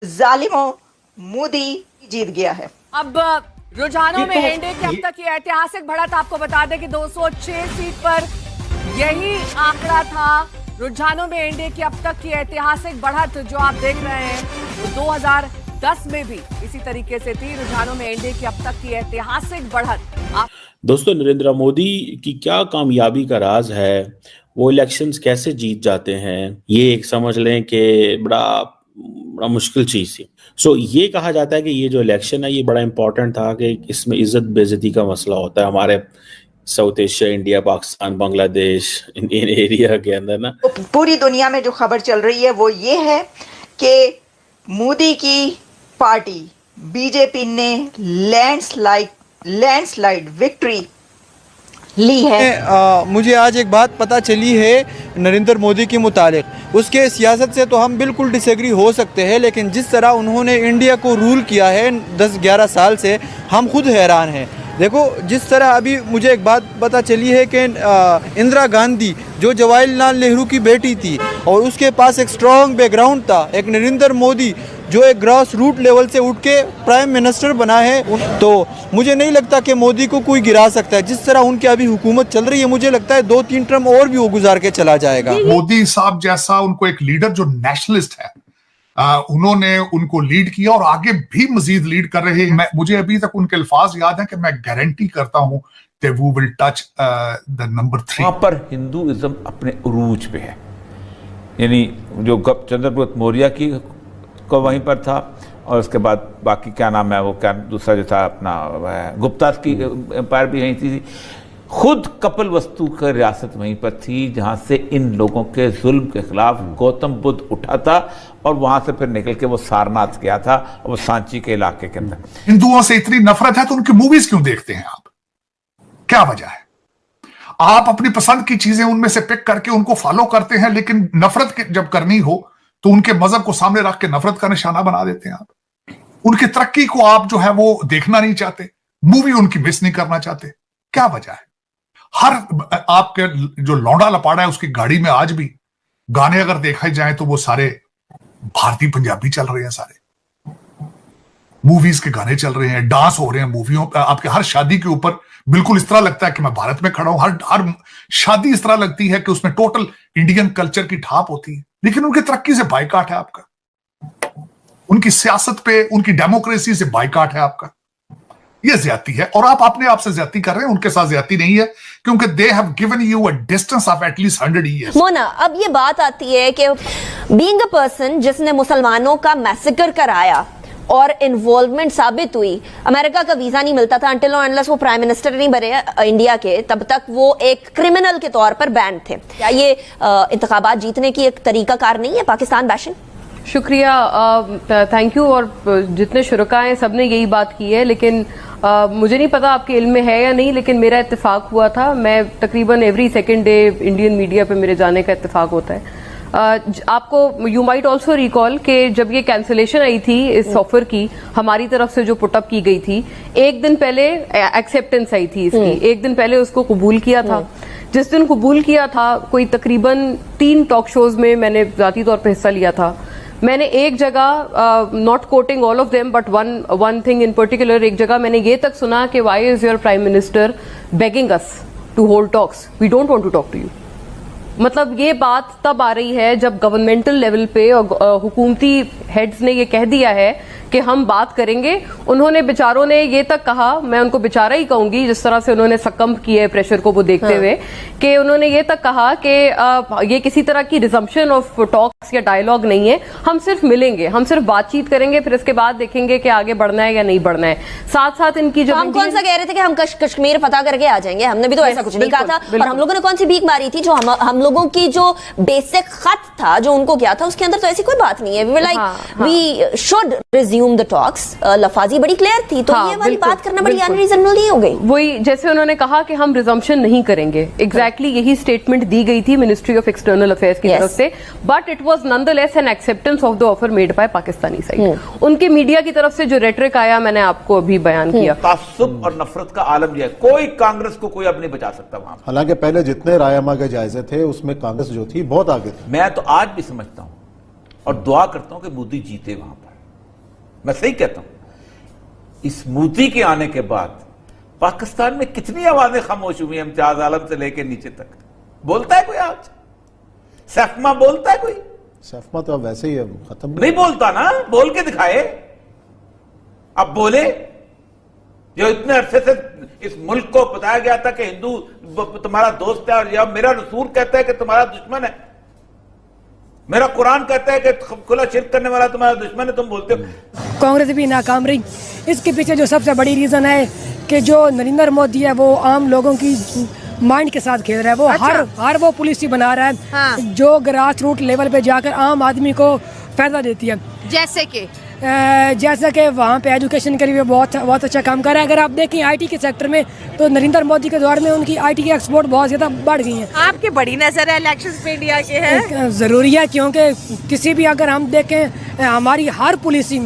जालिमों, मोदी जीत गया है। अब रुझानों में एनडीए की अब तक की ऐतिहासिक बढ़त, आपको बता दें कि 206 सीट पर यही आंकड़ा था। रुझानों में एनडीए की अब तक की ऐतिहासिक बढ़त जो आप देख रहे हैं वो 2010 में भी इसी तरीके से थी। रुझानों में एनडीए की अब तक की ऐतिहासिक बढ़त। दोस्तों, नरेंद्र मोदी की क्या कामयाबी का राज है, वो इलेक्शंस कैसे जीत जाते हैं, ये एक समझ लें कि बड़ा मुश्किल चीज थी। ये कहा जाता है कि ये जो इलेक्शन है ये बड़ा इंपॉर्टेंट था कि इसमें इज्जत बेइज्जती का मसला होता है हमारे south Asia, India, Pakistan, Bangladesh, Indian area के अंदर ना। पूरी दुनिया में जो खबर चल रही है वो ये है कि मोदी की पार्टी बीजेपी ने लैंडस्लाइड विक्ट्री ली है। मुझे आज एक बात पता चली है नरेंद्र मोदी के मुतालिक। उसके सियासत से तो हम बिल्कुल डिसएग्री हो सकते हैं, लेकिन जिस तरह उन्होंने इंडिया को रूल किया है 10-11 साल से, हम खुद हैरान हैं। देखो, जिस तरह अभी मुझे एक बात पता चली है कि इंदिरा गांधी जो जवाहरलाल नेहरू की बेटी थी और उसके पास एक स्ट्रॉन्ग बैकग्राउंड था, एक नरेंद्र मोदी जो एक ग्रास रूट लेवल से उठ के प्राइम मिनिस्टर बना है, तो मुझे नहीं लगता कि मोदी को कोई गिरा सकता है। जिस तरह उनकी अभी हुकूमत चल रही है, मुझे लगता है 2-3 टर्म और भी वो गुजार के चला जाएगा। मोदी साहब जैसा उनको एक लीडर जो नेशनलिस्ट है, उन्होंने उनको लीड किया और आगे भी मजीद लीड कर रहे हैं। मुझे अभी तक उनके अल्फाज याद हैं कि मैं गारंटी करता हूं कि वो विल टच द नंबर 3। वहां पर हिंदुइज्म अपने उरूज पे है, यानी जो चंद्रगुप्त मौर्य की को वहीं पर था, और उसके बाद बाकी क्या नाम है वो, क्या दूसरा जो था अपना गुप्ता की एम्पायर भी यहीं थी। खुद कपिल वस्तु की रियासत वहीं पर थी जहां से इन लोगों के जुल्म के खिलाफ गौतम बुद्ध उठा था, और वहां से फिर निकल के वो सारनाथ गया था, और वो सांची के इलाके के अंदर। हिंदुओं से इतनी नफरत है तो उनकी मूवीज क्यों देखते हैं आप? क्या वजह है? आप अपनी पसंद की चीजें उनमें से पिक करके उनको फॉलो करते हैं, लेकिन नफरत जब करनी हो तो उनके मजहब को सामने रख के नफरत का निशाना बना देते हैं आप। उनकी तरक्की को आप जो है वो देखना नहीं चाहते, मूवी उनकी मिस नहीं करना चाहते। क्या वजह है? हर आपके जो लौंडा लपाड़ा है उसकी गाड़ी में आज भी गाने अगर देखा जाए तो वो सारे भारतीय पंजाबी चल रहे हैं, सारे मूवीज के गाने चल रहे हैं, डांस हो रहे हैं मूवियों। आपके हर शादी के ऊपर बिल्कुल इस तरह लगता है कि मैं भारत में खड़ा हूं। हर शादी इस तरह लगती है कि उसमें टोटल इंडियन कल्चर की ठाप होती है, लेकिन उनकी तरक्की से बाइकाट है आपका, उनकी सियासत पे, उनकी डेमोक्रेसी से बाइकाट है आपका। ये ज्यादती है, और आप अपने आप से ज्यादती कर रहे हैं, उनके साथ ज्यादती नहीं है, क्योंकि they have given you a distance of at least 100 years. Mona, अब ये बात आती है कि बीइंग अ पर्सन जिसने मुसलमानों का मैसेकर कराया और इन्वॉल्वमेंट साबित हुई, अमेरिका का वीजा नहीं मिलता था अनटिल और अनलेस वो प्राइम मिनिस्टर नहीं बने इंडिया के, तब तक वो एक क्रिमिनल के तौर पर बैंड थे। क्या ये इंतखाबात जीतने की एक तरीकाकार नहीं है पाकिस्तान बैशिंग? शुक्रिया, थैंक यू। और जितने शुरका हैं सब ने यही बात की है, लेकिन मुझे नहीं पता आपके इल्म में है या नहीं, लेकिन मेरा इत्तेफाक हुआ था। मैं तकरीबन every second day Indian media पे मेरे जाने का इत्तेफाक होता है। आपको यू माइट ऑल्सो रिकॉल कि जब ये कैंसिलेशन आई थी इस ऑफर की हमारी तरफ से जो पुटअप की गई थी, एक दिन पहले एक्सेप्टेंस आई थी इसकी, एक दिन पहले उसको कबूल किया था। जिस दिन कबूल किया था, कोई तकरीबन 3 टॉक शोज में मैंने जाती तौर पर हिस्सा लिया था। मैंने एक जगह, not quoting all of them, but one thing in particular, एक जगह मैंने ये तक सुना कि why is your prime minister begging us to hold talks, we don't want to talk to you. मतलब ये बात तब आ रही है जब गवर्नमेंटल लेवल पे और हुकूमती हेड्स ने ये कह दिया है कि हम बात करेंगे। उन्होंने बेचारों ने ये तक कहा, मैं उनको बेचारा ही कहूंगी जिस तरह से उन्होंने सकम्प किया है प्रेशर को वो देखते हुए, कि उन्होंने ये तक कहा कि ये किसी तरह की रिजम्पशन ऑफ टॉक्स या डायलॉग नहीं है, हम सिर्फ मिलेंगे, हम सिर्फ बातचीत करेंगे, फिर इसके बाद देखेंगे कि आगे बढ़ना है या नहीं बढ़ना है। साथ साथ इनकी जो हम कौन सा कह रहे थे कि हम कश्मीर फतह करके आ जाएंगे, हमने भी तो ऐसा कुछ नहीं कहा था। और हम लोगों ने कौन सी भीख मारी थी? जो हम लोगों की जो बेसिक खत था जो उनको किया था, उसके अंदर तो ऐसी कोई बात नहीं है। We were like we should resume the talks. लफाजी बड़ी क्लियर थी, तो ये वाली बात करना बड़ी अनरीजनेबल नहीं हो गई। वही जैसे उन्होंने कहा कि हम रिजम्पशन नहीं करेंगे, एग्जैक्टली यही स्टेटमेंट दी गई थी मिनिस्ट्री ऑफ एक्सटर्नल अफेयर्स की तरफ से, but it was nonetheless N acceptance of the offer made by Pakistani side. उनके मीडिया की तरफ से जो रेटरिक आया, मैंने आपको अभी बयान किया। तासुब और नफरत का आलम यह है, कोई कांग्रेस को कोई अब नहीं बचा सकता वहां। हालांकि पहले जितने रायमा के जायजे थे उसमें कांग्रेस जो थी बहुत आगे थी। मैं तो आज भी समझता हूं और दुआ करता हूं कि मोदी जीते वहां पर। मैं सही कहता हूं। इस मोदी के आने के बाद पाकिस्तान में कितनी आवाजें खामोश हुई हैं, इम्तियाज आलम से लेकर नीचे तक। बोलता है कोई आज? सैफमा बोलता है कोई? सैफमा तो अब वैसे ही है, खत्म नहीं बोलता ना, बोल के दिखाए। अब बोले। जो इतने अरसे से इस मुल्क को बताया गया था कि हिंदू तुम्हारा दोस्त है, और या मेरा रसूल कहता है कि तुम्हारा दुश्मन है, मेरा कुरान कहता है कि खुला शिरक करने वाला तुम्हारा दुश्मन है, तुम बोलते हो। कांग्रेस भी नाकाम रही। इसके पीछे जो सबसे बड़ी रीजन है कि जो नरेंद्र मोदी है वो आम लोगों की माइंड के साथ खेल रहा है। वो हर वो पॉलिसी बना रहा है जो ग्रास रूट लेवल पे जाकर आम आदमी को फायदा देती है। जैसे कि वहाँ पे एजुकेशन के लिए बहुत अच्छा काम कर रहा है। अगर आप देखें आईटी के सेक्टर में तो नरेंद्र मोदी के दौर में उनकी आईटी की एक्सपोर्ट बहुत ज़्यादा बढ़ गई है। आपकी बड़ी नजर है इलेक्शंस पे इंडिया के है? ज़रूरी है, क्योंकि किसी भी अगर हम देखें हमारी हर पॉलिसी